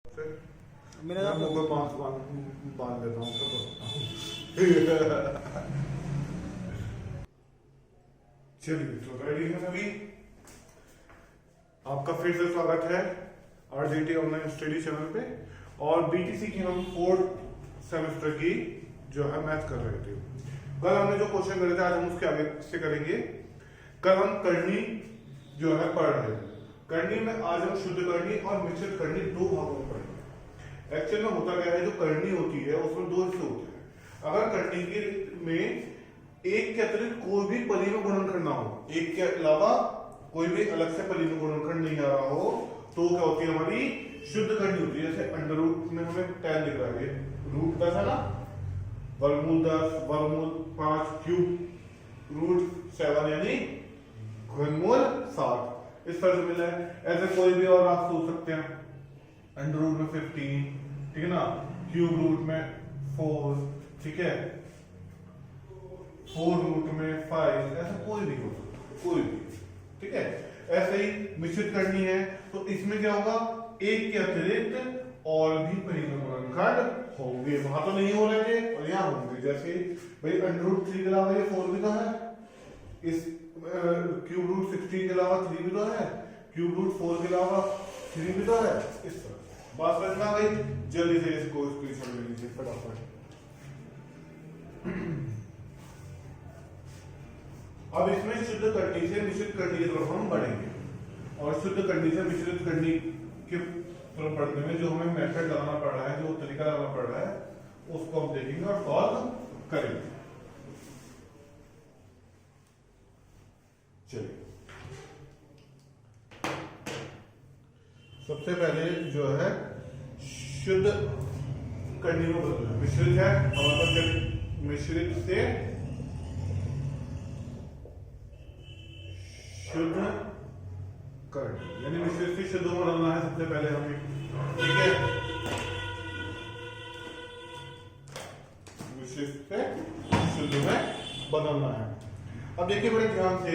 मेरा मैं मुंह पे मास्क बांध लेता हूँ चलिए तो रेडी है सभी। आपका फिर से स्वागत है आरजेटी ऑनलाइन स्टडी चैनल पे। और बीटीसी की हम 4th सेमेस्टर की जो है मैथ कर रहे थे। कल हमने जो क्वेश्चन करे थे आज हम उसके आगे से करेंगे। कल हम करनी जो है पढ़ रहे थे। करनी में आज हम शुद्ध करनी और मिश्रित करनी दो भागों में पढ़ेंगे। एक्चुअल में होता क्या है, जो करनी होती है उसमें दो हिस्से होते हैं। अगर करनी के में एक के अतिरिक्त कोई भी पदी में गुणनखंड ना हो, एक के अलावा कोई भी अलग से पदी में गुणनखंड नहीं आ रहा हो, तो क्या होती है हमारी शुद्ध करनी होती है। जैसे अंडर रूट में हमें 10 दिख रहा है, रूट 10 है ना, वर्गमूल 10, वर्गमूल 5 क्यूब रूट 7 यानी घनमूल 7 इस तरह से मिला है। ऐसे कोई भी और आप सोच सकते हैं, अंडर रूट में 15, ठीक है ना, क्यूब रूट में 4, ठीक है, 4 रूट में 5, ऐसा कोई भी हो सकता है, कोई भी, ठीक है। ऐसे ही मिश्रित करनी है तो इसमें क्या होगा, एक के अतिरिक्त और भी परिमेय गुणनखंड होंगे। वहां तो नहीं हो रहे थे और यहाँ होंगे। जैसे भाई अंडर रूट 3 के अलावा ये 4 भी तो है, इस क्यूब रूट 16 के अलावा 3 भी तो है, क्यूब रूट 4 के अलावा 3 भी तो है। इस तरह बात समझना भाई। जल्दी से इसको स्क्रीनशॉट ले लीजिए फटाफट। अब इसमें शुद्ध करनी से मिश्रित करनी की तरफ हम बढ़ेंगे और शुद्ध करनी से मिश्रित करनी के तरफ बढ़ने में जो हमें मेथड लगाना पड़ रहा है, जो तरीका लगाना पड़ रहा है, उसको हम देखेंगे और सॉल्व करेंगे। चलिए सबसे पहले जो है शुद्ध करनी में बदलना है। मिश्रित है हमारे पास, मिश्रित से शुद्ध करनी यानी मिश्रित से शुद्ध में बदलना है सबसे पहले हमें, ठीक है। मिश्रित से शुद्ध में बदलना है। अब देखिए बड़े ध्यान से,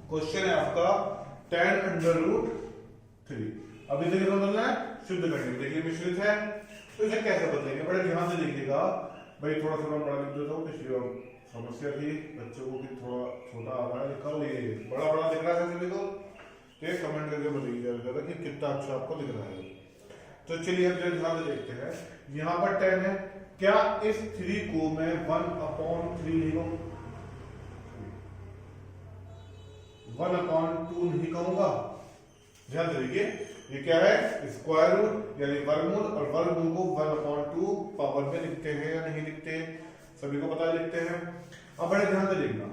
क्वेश्चन है आपका 10 अंडर रूट 3। अब इसे कैसे बदलना है, शुद्ध करनी। देखिए मिश्रित है तो इसे कैसे बदलेंगे, बड़े ध्यान से देखिएगा भाई। थोड़ा सा मैं बड़ा लिख देता हूँ, पिछली बार समस्या थी बच्चों को कि थोड़ा छोटा आ रहा है लिखा, ये बड़ा बड़ा दिख रहा है सभी को, तो कमेंट करके बताइएगा कि कितना अच्छा आपको दिख रहा है। तो चलिए अब ध्यान से देखते हैं। यहाँ पर 10 है, क्या इस 3 को मैं 1/3 लिखूं, 1/2 नहीं कहूंगा। ध्यान दीजिए, ये क्या है, स्क्वायर रूट यानी वर्गमूल, और वर्गमूल को 1/2 पावर में लिखते हैं या नहीं लिखते, सभी को पता है लिखते हैं। अब बड़े ध्यान से देखना,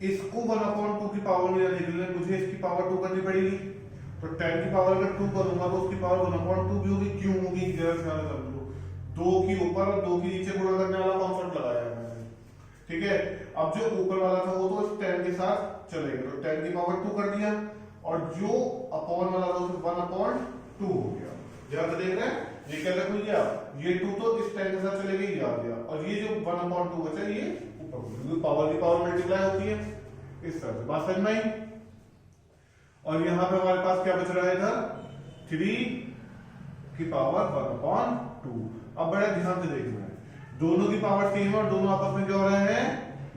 इसको 1/2 की पावर में जाने के लिए मुझे इसकी पावर 2 करनी पड़ेगी। तो 10 की पावर अगर 2 करूंगा तो उसकी पावर 1/2 भी होगी। क्यों होगी, जरा ध्यान से समझो। 2 की ऊपर और 2 की नीचे गुणा करने वाला कॉन्सेप्ट लगाया है मैंने, ठीक है। अब जो ऊपर वाला था वो तो 10 के साथ चलेगा, तो 10 की पावर 2 कर दिया, और जो अपॉन वाला था उसमें 1/2 हो गया। ध्यान से देख रहे हैं, ये क्या लिख लिया, ये 2 तो इस 10 के साथ चले गई, आ गया, और ये जो 1/2 बचा ये ऊपर, पावर की पावर मल्टीप्लाई होती है इस तरह से। बात समझ में आई। और यहां पे हमारे पास क्या बच रहा है, इधर 3 की पावर 1/2। अब बड़े ध्यान से देखना है, दोनों की पावर सेम है और दोनों आपस में क्या हो रहे हैं,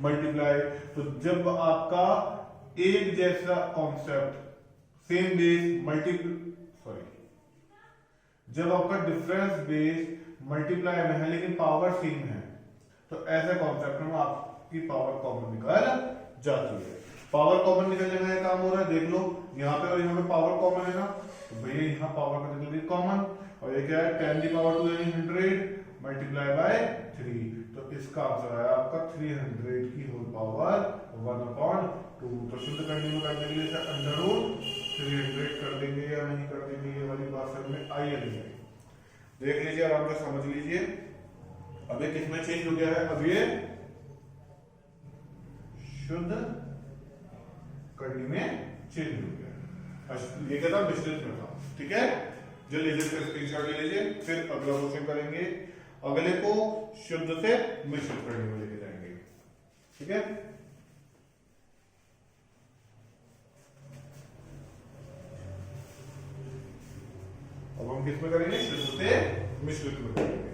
मल्टीप्लाई। तो जब आपका एक जैसा कॉन्सेप्ट, सेम बेस जब आपका डिफरेंस बेस मल्टीप्लाई में है लेकिन पावर सेम है, तो ऐसे कॉन्सेप्ट में आपकी पावर कॉमन निकल जाती है। पावर कॉमन निकलने का काम हो रहा है, देख लो यहाँ पे और यहाँ पे पावर कॉमन है ना, तो भैया यहाँ पावर का निकल गई कॉमन, और ये क्या है 10 की पावर 2 यानी 100 मल्टीप्लाई बाय 3, तो इसका आंसर आया आपका 300 की होल पावर 1/2। तो शुद्ध करने के लिए अंडर रूट 300 कर देंगे या नहीं कर देंगे, ये वाली बात समझ में आई या नहीं आई, देख लीजिए आराम से समझ लीजिए। अब ये किसमें चेंज हो गया है, अब ये शुद्ध करनी में चेंज हो गया। ये क्या था, मिश्रित में था, ठीक है। जल्दी से स्क्रीनशॉट ले लीजिए, फिर अगला क्वेश्चन करेंगे। अगले को शुद्ध से मिश्रित करने में लेके जाएंगे, ठीक है। अब हम किस में करेंगे, शुद्ध से मिश्रित में करेंगे।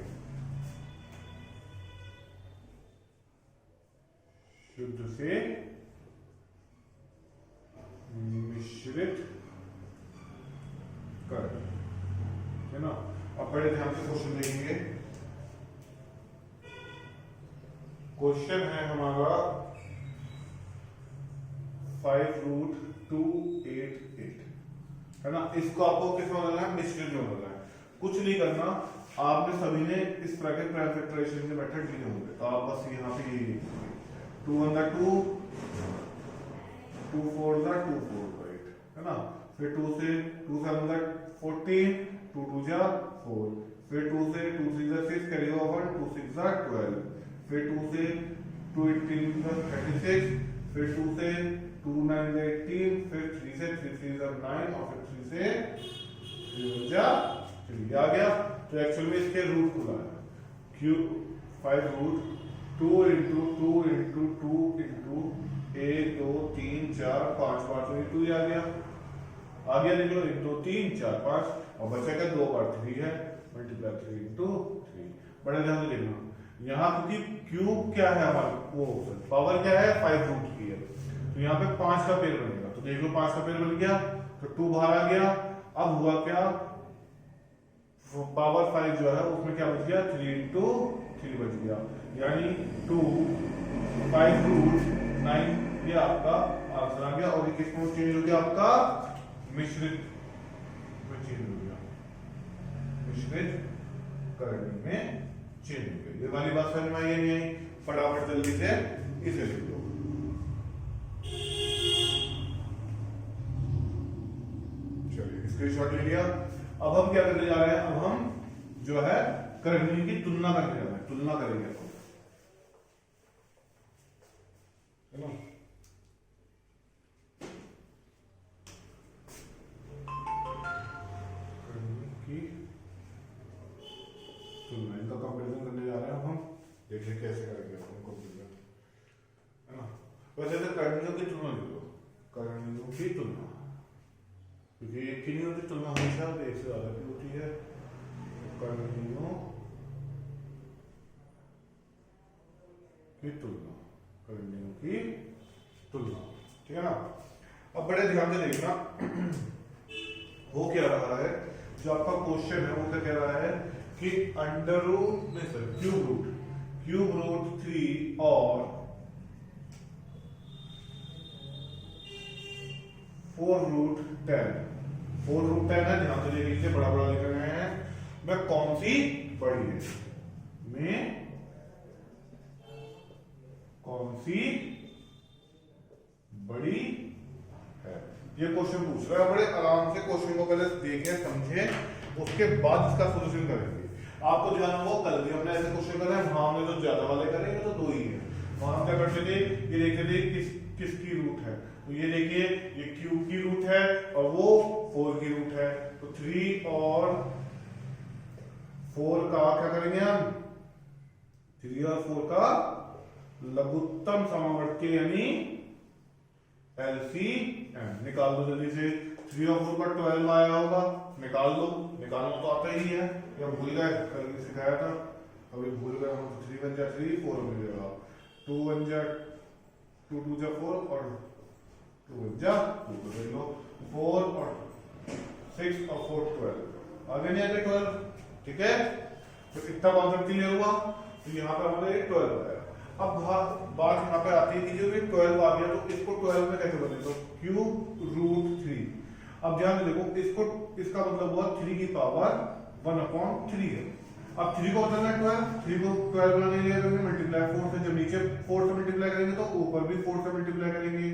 शुद्ध से मिश्रित कर, है ना। अब बड़े ध्यान से क्वेश्चन देखेंगे। क्वेश्चन है हमारा 5√288, है ना। इसको आपको किस में बदलना है, मिश्रित में बदलना है। कुछ नहीं करना, आपने सभी ने इस तरह के प्राइम फैक्टराइजेशन के मेथड लिए होंगे, तो आप बस यहाँ पे यही लिखेंगे 2 1 2 2 4 2 4 8, है ना। फिर 2 से 2 7 14, 2 2 4, फिर 2 से 2 3 6 कैरी ओवर, 2 6 12, फिर 2 से 2 18 36, फिर 2 से 2 9 18, फिर 3 से 3 3 9, और फिर 3 से 3 आ गया। तो एक्चुअल में इसके रूट खुला है, क्यूब 5√2 इंटू 2 इंटू 2 इंटू 1 2 3 4 5 बार, तो 2 आ गया। देख लो 1 2 3 4 5, और बचा क्या 2 बार 3 है, मल्टीप्लाई 3 इंटू 3। बड़े ध्यान से देखना, यहाँ क्योंकि क्यूब क्या है हमारा, वो पावर क्या है 5 रूट की है, तो यहाँ पे 5 का पेड़ बनेगा। तो देख लो 5 का पेड़ बन गया, तो 2 बाहर आ गया। अब हुआ क्या, पावर 5 जो है उसमें क्या बच गया, 3 इंटू 3 बच गया, यानी 2 5√9, ये आपका आंसर आ गया। और ये किस में चेंज हो गया, आपका मिश्रित में चेंज हो गया, मिश्रित करने में चेंज हो गया। ये वाली बात समझ में आई नहीं आई, फटाफट जल्दी से इसे लिख लो। चलिए स्क्रीनशॉट ले लिया। अब हम क्या करने जा रहे हैं, अब हम जो है करनी की तुलना करने जा रहे हैं, तुलना करेंगे हम, है ना। करनी की तुलना, इनका कंपैरिजन करने जा रहे हैं हम देखिए कैसे करेंगे हम कंपैरिजन, है ना। वैसे तो करणियों की तुलना ले लो, करणियों की तुलना, क्योंकि एक की नहीं होती तुलना, हमेशा एक से ज्यादा की होती है। करणियों की तुलना, करणियों की तुलना, ठीक है ना। अब बड़े ध्यान से देखना वो क्या रहा है, जो आपका क्वेश्चन है वो क्या कह रहा है कि अंडर रूट नहीं सर क्यूब रूट 3 और 4√10, 4√10 है, ध्यान से देख लीजिए, बड़ा बड़ा लिख रहे हैं, मैं कौन सी बड़ी है, में कौन सी बड़ी है, ये क्वेश्चन पूछ रहा है। बड़े आराम से क्वेश्चन को पहले देखें समझे, उसके बाद इसका सोल्यूशन करेंगे। आपको ध्यान हो कल भी हमने ऐसे क्वेश्चन करे, वहां हमने तो ज्यादा वाले करे, ये तो 2 ही है। वहां हम क्या करते थे, ये देखते थे किसकी रूट है, तो ये देखिए ये क्यूब की रूट है और वो 4 की रूट है, तो 3 और 4 का क्या करेंगे हम, 3 और 4 का लघुत्तम समावर्ती यानी LCM निकाल दो जल्दी से। 3 और 4 का 12 आया होगा, निकाल दो, निकालना तो आता ही है, या भूल गए, कल सिखाया था, अभी भूल गए हम, 3 1 जा 3 4 मिलेगा, 2 1 जा 2 2 जा 4 और 2 1 जा 2, तो देख लो 4 और 6 और 4 12, आगे नहीं आगे 12, ठीक है। तो इतना कॉन्सेप्ट क्लियर हुआ, तो यहाँ पे हमारे 12 आया। अब बात यहाँ पे आती है कि जो भी 12 आ गया, तो इसको 12 में कैसे बने, तो क्यूब रूट 3। अब ध्यान से देखो, इसको इसका मतलब हुआ 3 की पावर 1/3 है। अब 3 को बदलना है 12, 3 को 12 बनाने के लिए करेंगे मल्टीप्लाई 4 से, जब नीचे 4 से मल्टीप्लाई करेंगे तो ऊपर भी 4 से मल्टीप्लाई करेंगे,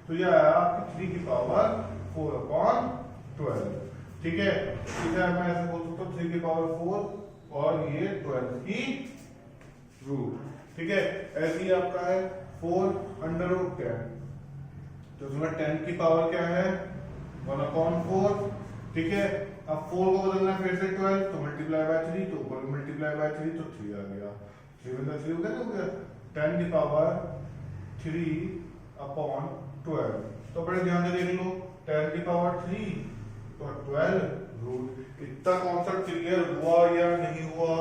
तो यह आया आपकी 3 की पावर 4/12, ठीक है। इसे मैं ऐसे बोल सकता हूँ 3 की पावर 4 और ये 12 की रूट, ठीक है। ऐसे ही आपका है 4√10, तो इसमें 10 की पावर क्या है 1/4, ठीक है। अब 4 को बदलना फिर से 12, तो मल्टीप्लाई बाय 3, तो ऊपर मल्टीप्लाई बाय 3, तो 3 आ गया, 3 में 3 हो गया, 10 की पावर 3/12। तो बड़े ध्यान से देख लो, 10 की पावर 3 तो 12 रूट। इतना कॉन्सेप्ट क्लियर हुआ या नहीं हुआ?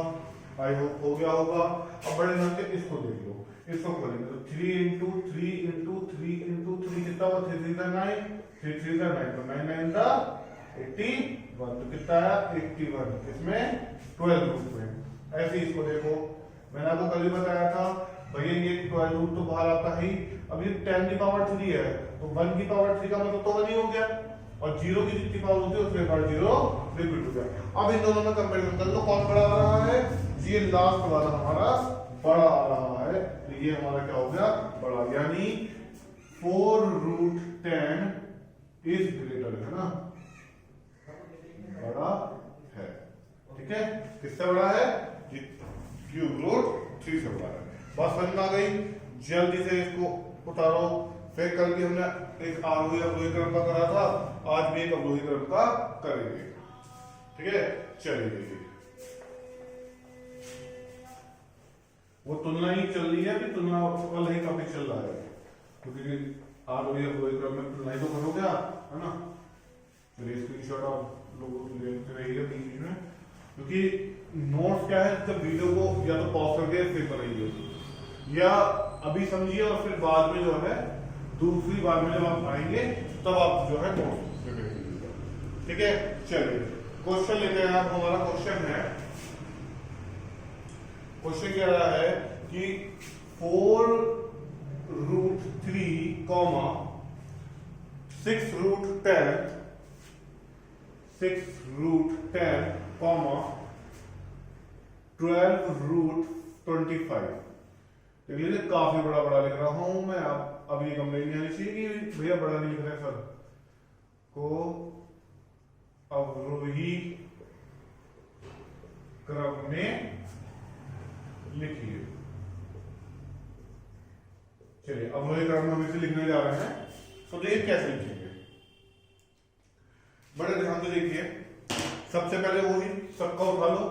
आई होप हो गया होगा। अब बड़े ध्यान से इसको देख लो, इसको करेंगे तो 3 इंटू 3 इंटू 3 इंटू 3 कितना हुआ? 3 3 9, 3 3 9 तो 9 9 का 81 तो कितना आया? 81। इसमें 12 रूट में। ऐसे ही इसको देखो, मैंने आपको कल ही बताया था भैया ये 12 रूट तो बाहर आता ही। अब ये 10 की पावर 3 है तो 1 की पावर 3 का मतलब तो 1 ही हो गया, और 0 की जितनी पावर होती है उसमें बार 0 रिपीट हो गया। अब इन दोनों में कंपैरिजन कर लो, कौन बड़ा आ रहा है? ये लास्ट वाला हमारा बड़ा आ रहा है, तो ये हमारा क्या हो गया? बड़ा, यानी 4 रूट 10 इज ग्रेटर, है ना, बड़ा है। ठीक है, किससे बड़ा है? क्यूब रूट 3 से बड़ा है। बस समझ में आ गई? जल्दी से इसको उतारो। फिर कल भी हमने एक आरोही अवरोही क्रम का करा था, आज भी एक अवरोही क्रम का करेंगे। ठीक है, चलिए। वो तुलना ही चल रही है, अभी तुलना वाला ही टॉपिक चल रहा है, क्योंकि आरोही अवरोही क्रम में तुलना ही तो करोगे आप, है ना। चलिए स्क्रीनशॉट आप लोग लेते रहिए बीच में, क्योंकि नोट्स क्या है, जब वीडियो को या तो पॉज करके फिर बनाइए, या अभी समझिए और फिर बाद में जो है दूसरी बार में जब आप आएंगे तब आप जो है नोट्स में करेंगे। ठीक है, चलिए क्वेश्चन लेते हैं। आप हमारा क्वेश्चन है, क्वेश्चन कह रहा है कि 4 root 3 comma 6 root 10 comma 12 root 25। देख लीजिए काफी बड़ा बड़ा लिख रहा हूं मैं। अब ये कंप्लेन नहीं आनी चाहिए कि भैया बड़ा नहीं लिख रहे सर, को अवरोही क्रम में लिखिए। चलिए अवरोही क्रम में हम इसे लिखने जा रहे हैं, तो देखिए कैसे लिखेंगे। बड़े ध्यान से देखिए, सबसे पहले वही सबका उठा लो,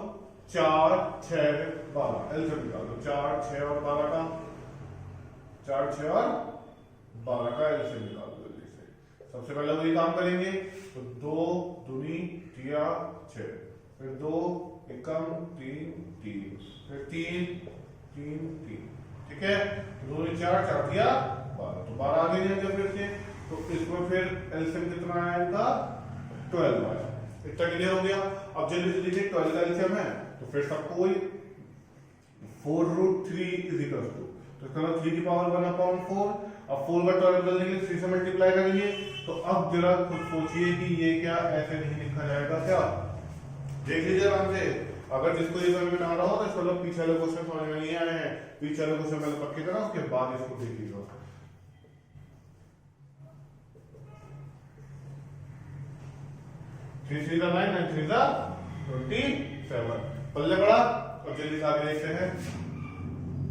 4 6 12 एलसीएम निकाल लो। 4 6 और 12 का, 4 6 और 12 का एलसीएम निकाल दो जल्दी से। सबसे पहले वही काम करेंगे, तो 2 दूनी 6, फिर 2 एकम 3 3, फिर 3 3 3। ठीक है, 2 4 4 दिया 12, तो 12 आगे नहीं आएगा फिर से, तो इसमें फिर एलसीएम कितना आया इनका? 12 आया। इतना क्लियर हो गया। अब जल्दी से देखिए 12 का एलसीएम है, तो फिर सबको वही 4 रूट 3 इज इक्वल टू, तो इसका 3 की पावर 1/4। अब 4 बाय 12 बदल देंगे, 3 से मल्टीप्लाई करेंगे। तो अब जरा खुद सोचिए कि ये क्या ऐसे नहीं लिखा जाएगा क्या? देख लीजिए आराम से। अगर जिसको ये समझ में ना आ रहा हो तो चलो पीछे वाले क्वेश्चन समझ में नहीं आए हैं, पीछे वाले क्वेश्चन पहले पक्के करा, उसके बाद इसको देखिएगा। 3 3 9 9 3 27। पल्ले बड़ा, और जल्दी से आगे देखते हैं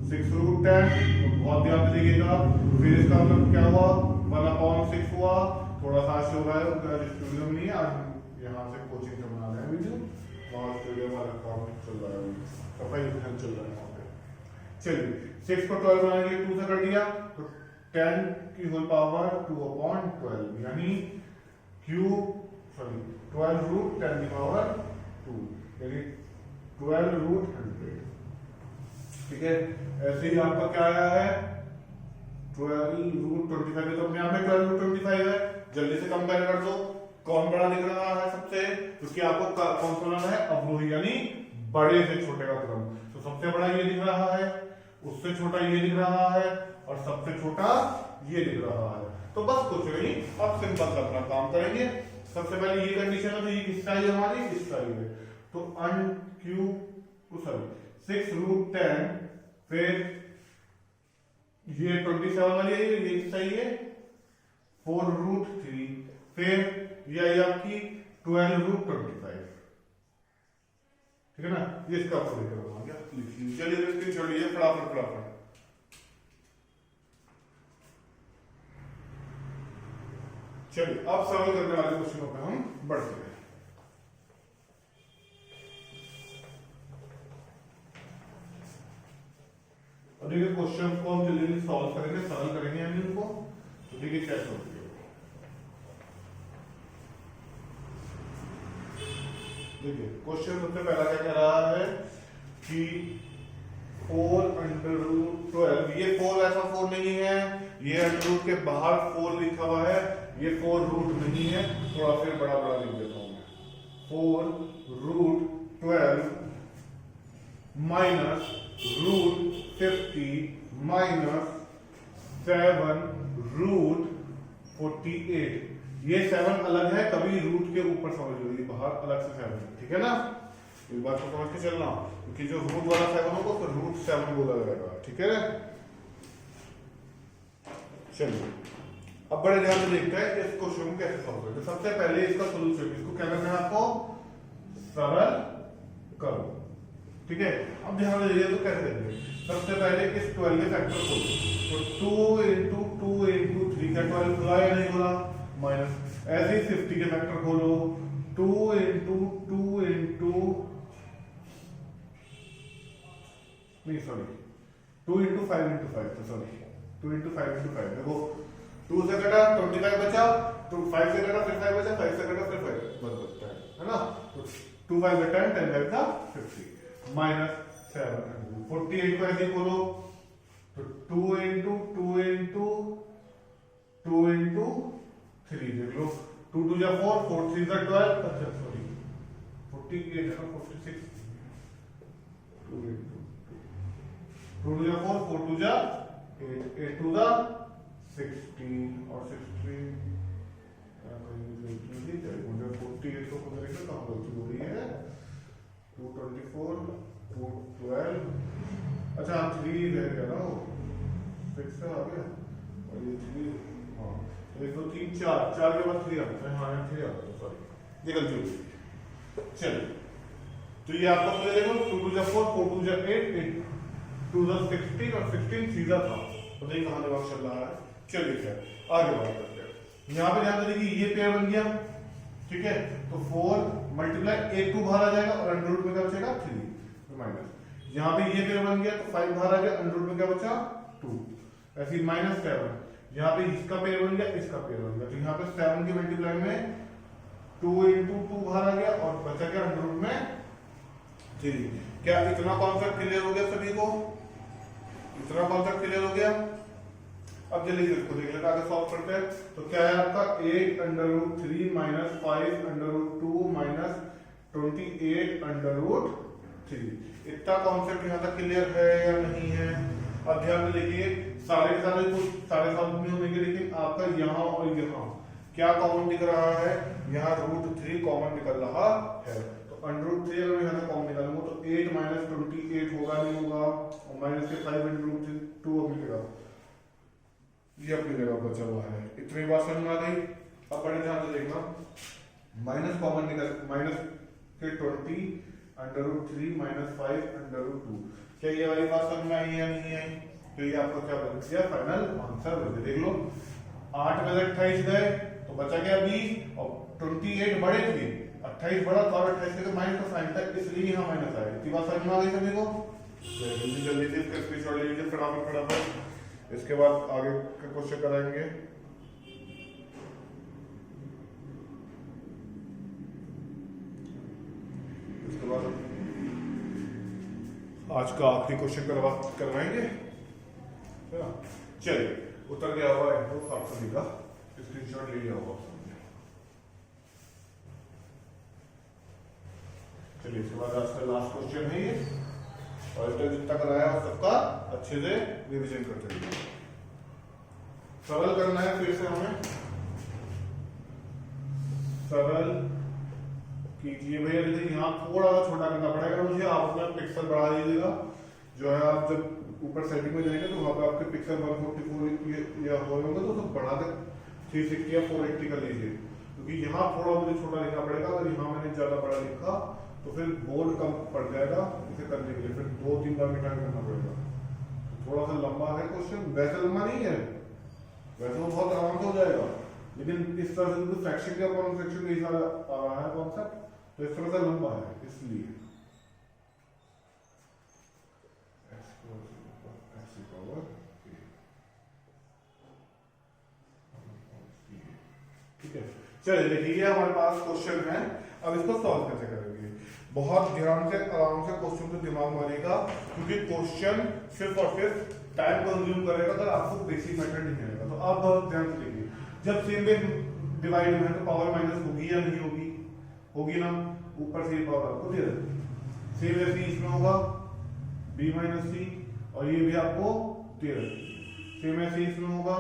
6 रूट 10, बहुत ध्यान से देखिएगा। फिर इसका मतलब क्या हुआ? 1/6 हुआ। थोड़ा सा आज हो रहा है, स्टूडियो में नहीं है, आज यहाँ से कोचिंग से बना रहे हैं वीडियो, और स्टूडियो वाला काम चल रहा है, सफाई अभियान चल रहा है वहाँ पे। चलिए 6 को 12 बनाएंगे, 2 से कर दिया, तो 10 की होल पावर 2/12, यानी क्यूब 12 रूट 10 की पावर 2, यानी 12 रूट 100। ठीक है, ऐसे ही आपका क्या आया है? 12 रूट 25, तो अपने आप में 12 रूट 25 है। जल्दी से कंपेयर कर दो, कौन बड़ा दिख रहा है सबसे? क्योंकि आपको कौन सा बनाना है? अवरोही, यानी बड़े से छोटे का क्रम। तो सबसे बड़ा ये दिख रहा है, उससे छोटा ये दिख रहा है, और सबसे छोटा ये दिख रहा है। तो बस कुछ नहीं, अब सिंपल सा अपना काम करेंगे। सबसे पहले ये कंडीशन है, तो ये किसका है? हमारी इसका ही है। तो सॉरी 6 रूट 10, फिर ये 27 वाली है, ये सही है, 4 रूट 3, फिर ये आई आपकी 12 रूट 25। ठीक है ना, ये इसका आपको लेकर आ गया। चलिए इसकी छोड़िए, फटाफट फटाफट। चलिए अब सॉल्व करने वाले क्वेश्चनों पे हम बढ़ते हैं। अब देखिए क्वेश्चन को हम जल्दी सॉल्व करेंगे, सरल करेंगे यानी उनको। तो देखिए कैसे होती है। देखिए क्वेश्चन सबसे पहला क्या कह रहा है कि 4√12, ये 4 ऐसा 4 नहीं है, ये अंडर रूट के बाहर 4 लिखा हुआ है, ये 4 रूट नहीं है, थोड़ा फिर बड़ा बड़ा लिख देता हूं मैं। 4√12 माइनस √50 माइनस 7√48। ये 7 अलग है, कभी रूट के ऊपर समझ लो, ये बाहर अलग से 7 है, ठीक है ना। इस बात को समझ के चलना, क्योंकि जो रूट वाला 7 होगा फिर √7 बोला जाएगा, ठीक है। चलिए अब बड़े ध्यान से देखते हैं इस क्वेश्चन को कैसे सॉल्व करते हैं। सबसे पहले इसका सोल्यूशन, इसको क्या करना है आपको, सरल करो, ठीक है। अब ध्यान दीजिए तो कैसे करेंगे। सबसे पहले इस 12 के फैक्टर खोलो, तो 2 × 2 × 3 का 12 खुला या नहीं खुला, माइनस ऐसे ही 50 के फैक्टर खोलो, 2 × 2 × नहीं सॉरी 2 × 5 × 5, तो सॉरी 2 × 5 × 5, देखो 2 से कटा 25 बचा, तो 5 से कटा फिर 5 बचा, 5 से कटा फिर 5 बस बचता है ना। तो 2 5 10, 10 5 का 50 माइनस 7 48 को ऐसे खोलो, तो 2 × 2 × 2 × 3 देख लो, 2 2 जा 4, 4 3 जा 12, अच्छा सॉरी 48 है ना, 46, 2 × 2 2 जा 4, 4 2 जा 8, 8 2 जा 16 और 16 मुझे 48 को पता नहीं कहाँ गलती हो रही है, 224 212, अच्छा 3 रह गया ना, वो 6 से आ गया और ये 3, हाँ 1 2 3 4 4 के बाद 3 आता है, हाँ 3 आता है, सॉरी ये गलती हो गई। चलिए तो ये आपको मिल जाएगा 2 2 जा 4, 4 2 जा 8, 8 2 जा 16 और 16 सीधा था, तो नहीं कहां दिमाग चल रहा है। चलिए फिर आगे बात करते हैं। यहाँ पे ध्यान दीजिए ये पेयर बन गया, ठीक है, तो 4 मल्टीप्लाई 1 2 बाहर आ जाएगा और अंडर रूट में क्या बचेगा 3, तो माइनस, यहाँ पे ये पेयर बन गया तो 5 बाहर आ गया, अंडर रूट में क्या बचा 2, ऐसे ही माइनस 7, यहाँ पे इसका पेयर बन गया, इसका पेयर बन गया, तो यहाँ पे 7 के मल्टीप्लाई में 2 × 2 बाहर आ गया और बचा क्या अंडर रूट में 3। क्या इतना कॉन्सेप्ट क्लियर हो गया सभी को, इतना कॉन्सेप्ट क्लियर हो गया। अब जल्दी से इसको देख लेते हैं, आगे सॉल्व करते हैं। तो क्या है आपका 8 √ 3 माइनस 5 √ 2 माइनस 28 √ 3। इतना कॉन्सेप्ट यहाँ तक क्लियर है या नहीं है। अब ध्यान में देखिए सारे के सारे कुछ सारे सॉल्व नहीं होंगे, लेकिन आपका यहाँ और यहाँ क्या कॉमन दिख रहा है, यहाँ √3 कॉमन निकल रहा है, तो √3 अगर मैं यहाँ से कॉमन निकालूंगा तो 8 माइनस 28 होगा नहीं होगा, और माइनस के 5 × 2 अब निकलेगा, ये अपनी जगह बचा हुआ है। इतनी बात समझ में आ गई। अब बड़े ध्यान से देखना, माइनस कॉमन निकल, माइनस के 20 √3 माइनस 5 √2, क्या ये वाली बात समझ में आई या नहीं आई। तो ये आपका क्या बन गया, फाइनल आंसर बन गया। देख लो 8 में 28 गए तो बचा गया 20 और 28 बड़े थे, 28 बड़ा था और 28 के माइनस का साइन था, इसलिए यहाँ माइनस आया। इतनी बात समझ में आ गई सभी को। जल्दी जल्दी से इसका स्क्रीनशॉट ले लीजिए फटाफट, इसके बाद आगे का क्वेश्चन कराएंगे। इसके बाद आज का आखिरी क्वेश्चन करवाएंगे। चलिए उत्तर दिया हुआ है तो आप सभी का स्क्रीनशॉट ले लिया होगा। चलिए इसके बाद आज का लास्ट क्वेश्चन है ये, और इसका जितना कराया है सबका अच्छे से रिवीजन करते रहिए। सरल करना है, फिर से हमें सरल कीजिए भैया। लेकिन यहाँ थोड़ा सा छोटा करना पड़ेगा मुझे, आप अपना पिक्सल बढ़ा दीजिएगा। जो है आप जब ऊपर सेटिंग में जाएंगे तो वहां पे आपके पिक्सल 144 या हो होंगे तो सब बढ़ा के 360 या 480 कर लीजिए, क्योंकि यहाँ थोड़ा मुझे छोटा लिखना पड़ेगा। अगर यहाँ मैंने ज्यादा बड़ा लिखा तो फिर बोर्ड कम पड़ जाएगा इसे करने के लिए, फिर 2-3 बार मिटा करना पड़ेगा। तो थोड़ा सा लंबा है क्वेश्चन, वैसे लंबा नहीं है, वैसे वो बहुत आराम से हो जाएगा, लेकिन इस तरह से फ्रैक्शन का फ्रैक्शन के हिसाब आ रहा है कॉन्सेप्ट, तो इस तरह से लंबा है इसलिए। ठीक है, चलिए देखिए हमारे पास क्वेश्चन है, अब इसको सॉल्व कैसे करेंगे। बहुत ध्यान से आराम से क्वेश्चन पे दिमाग मारेगा, क्योंकि क्वेश्चन सिर्फ और सिर्फ टाइम कंज्यूम करेगा अगर आपको बेसिक मेथड नहीं आएगा। तो आप बहुत ध्यान से देखिए, जब सेम बेस डिवाइड में है तो पावर माइनस होगी या नहीं होगी? होगी ना, ऊपर से पावर आपको दे रहा, सेम वैसे इसमें होगा b माइनस सी, और ये भी आपको दे रहा, सेम ऐसे इसमें होगा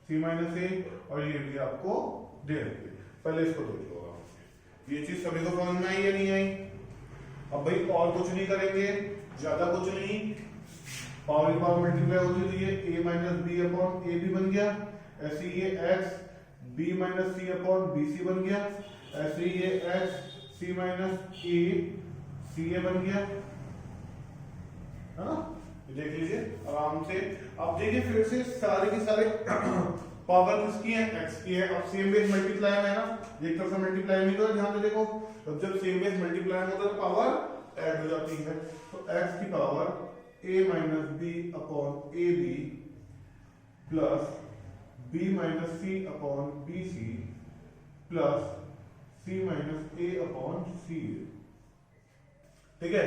c माइनस ए, और ये भी आपको दे रखी। पहले इसको देख लो, ये चीज सभी को समझ में आई या नहीं आई? अब भाई और कुछ नहीं करेंगे, ज्यादा कुछ नहीं, पावर की पावर मल्टीप्लाई होगी तो ये a माइनस बी अपॉन ए भी बन गया, ऐसे ये x b minus C upon B सी बन गया, ऐसे ये x c माइनस ए सी ए बन गया, है ना? देख लीजिए आराम से। अब देखिए फिर से सारे के सारे पावर किसकी है? x की है। अब सेम बेस मल्टीप्लाई है ना, एक तरफ से मल्टीप्लाई नहीं तो ध्यान से देखो, अब जब सेम बेस मल्टीप्लाई होता है तो पावर ऐड हो जाती है, तो x की power a minus B upon A B plus b minus C upon B C plus c minus A upon C. ठीक है,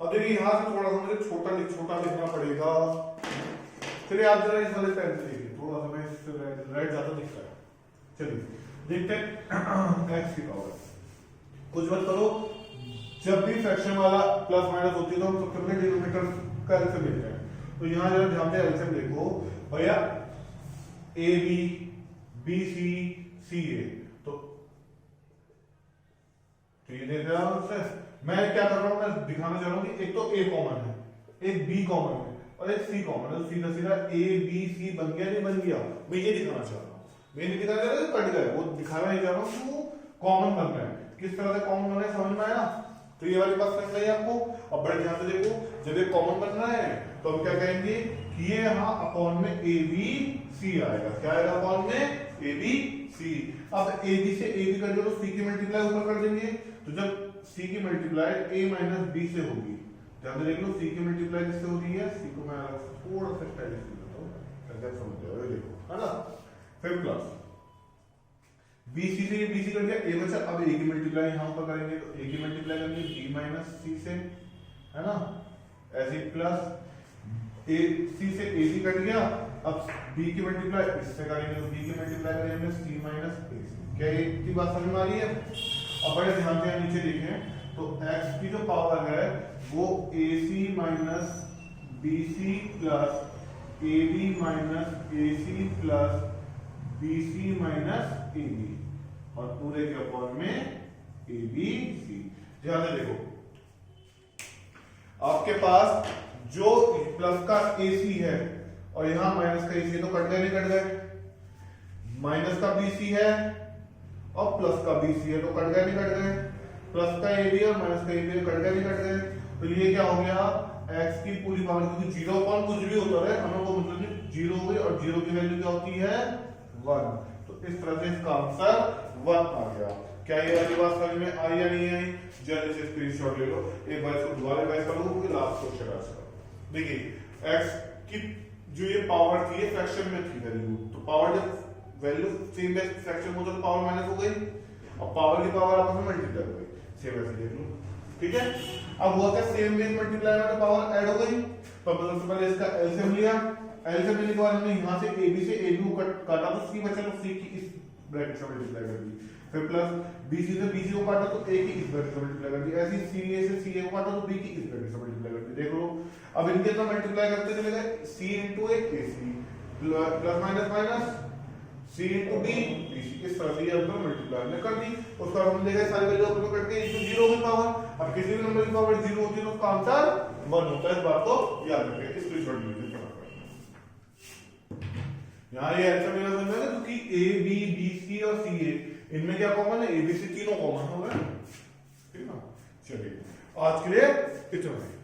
अब देखिए यहां से थोड़ा सा मुझे छोटा लिखना पड़ेगा। चलिए आप जरा इस वाले पेन से देखिए, थोड़ा सा मैं रेड ज्यादा दिख रहा है। चलिए देखते हैं x की पावर, कुछ मत करो, जब भी फ्रैक्शन वाला प्लस माइनस होती है तो हम सबसे पहले डिनोमिनेटर का एलसीएम लेते हैं। तो यहां जरा ध्यान से एलसीएम देखो भैया, ए बी बी सी सी ए, तो ये देख रहा हूं मैं क्या कर रहा हूं, मैं दिखाना चाह रहा हूं कि एक तो a कॉमन है, एक b कॉमन है और एक c कॉमन है, तो सीधा सीधा a b c बन गया नहीं बन गया? मैं ये दिखाना चाह रहा हूं, मैं नहीं दिखाना चाह रहा कट गया, वो दिखाना नहीं चाह रहा हूं वो कॉमन बन रहा है। किस तरह से कॉमन बन रहा है समझ में आया? तो ये वाली बात समझ में आई आपको? अब बड़े ध्यान से देखो, जब ये कॉमन बन रहा है तो हम क्या कहेंगे कि ये यहाँ अपॉन में a b c आएगा। क्या आएगा अपॉन में? a b c। अब a b से a b कर दो तो c की मल्टीप्लाई ऊपर कर देंगे, तो जब c की मल्टीप्लाई a माइनस b से होगी, ध्यान से देख लो c की मल्टीप्लाई किससे हो रही है? c को मैं थोड़ा सा स्टाइलिश लिखता हूं, एग्जैक्ट समझ जाओ, देखो है ना, फिर प्लस bc से ये bc कर दिया, a बचा, अब a की मल्टीप्लाई यहां ऊपर करेंगे तो a की मल्टीप्लाई करेंगे b माइनस c से, है ना, ऐसे प्लस a c से ac कट गया, अब b की मल्टीप्लाई इससे करेंगे तो b की मल्टीप्लाई करेंगे c माइनस ac। क्या ये की बात समझ में आ रही है? अब बड़े ध्यान से नीचे देखें तो x की जो पावर है वो ac minus bc plus ab minus ac plus bc minus ab, और पूरे के अपॉन में abc। ध्यान से देखो, आपके पास जो प्लस का ac है और यहां माइनस का ac, तो कट गए नहीं कट गए? माइनस का bc है और प्लस का bc है, तो कट गए नहीं कट गए? प्लस का ab और माइनस का ab कट गए नहीं कट गए? तो ये क्या हो गया? x की पूरी पावर, क्योंकि जीरो अपॉन कुछ भी होता है हमें वो मतलब जीरो हो गई, और जीरो की वैल्यू क्या होती है? 1। तो इस तरह से इसका आंसर 1 आ गया। क्या ये वाली बात समझ में आई या नहीं आई? जल्दी से स्क्रीनशॉट ले लो, एक बार इसको दोबारा रिवाइज कर लो, क्योंकि लास्ट क्वेश्चन आज का देखिए, x की जो ये पावर थी ये फ्रैक्शन में थी वैल्यू, तो पावर जब वैल्यू सेम बेस फ्रैक्शन में तो पावर माइनस हो गई, अब पावर की पावर आपस में मल्टीप्लाई हो गई, सेम ऐसे देख लो, ठीक है। अब हुआ क्या, सेम बेस मल्टीप्लाई में तो पावर ऐड हो गई, तो सबसे पहले इसका एलसीएम लिया, एलसीएम लेने के बाद हमने यहां से ab से ab को काटा तो c बचा, तो c की इस ब्रैकेट से मल्टीप्लाई कर दी, फिर प्लस bc से bc को काटा तो a की इस ब्रैकेट से मल्टीप्लाई कर दी, ऐसे ca से ca को काटा तो b की इस ब्रैकेट से मल्टीप्लाई कर दी। देख लो अब इनके तो मल्टीप्लाई करते चले गए, c into a ac plus minus minus c into b bc, इस तरह से ये अंदर मल्टीप्लाई हमने कर दी। उसका हम देखा सारी वैल्यू अपने कट के इसमें 0 की पावर, अब किसी भी नंबर की पावर 0 होती है तो उसका आंसर 1 होता है, इस बात को याद रखें, स्क्रीनशॉट लीजिए। यहाँ ये आंसर मेरा समझ में, क्योंकि a b b c और c a इनमें क्या कॉमन है? a b c तीनों कॉमन हो गए, ठीक ना। चलिए आज के लिए इतना ही।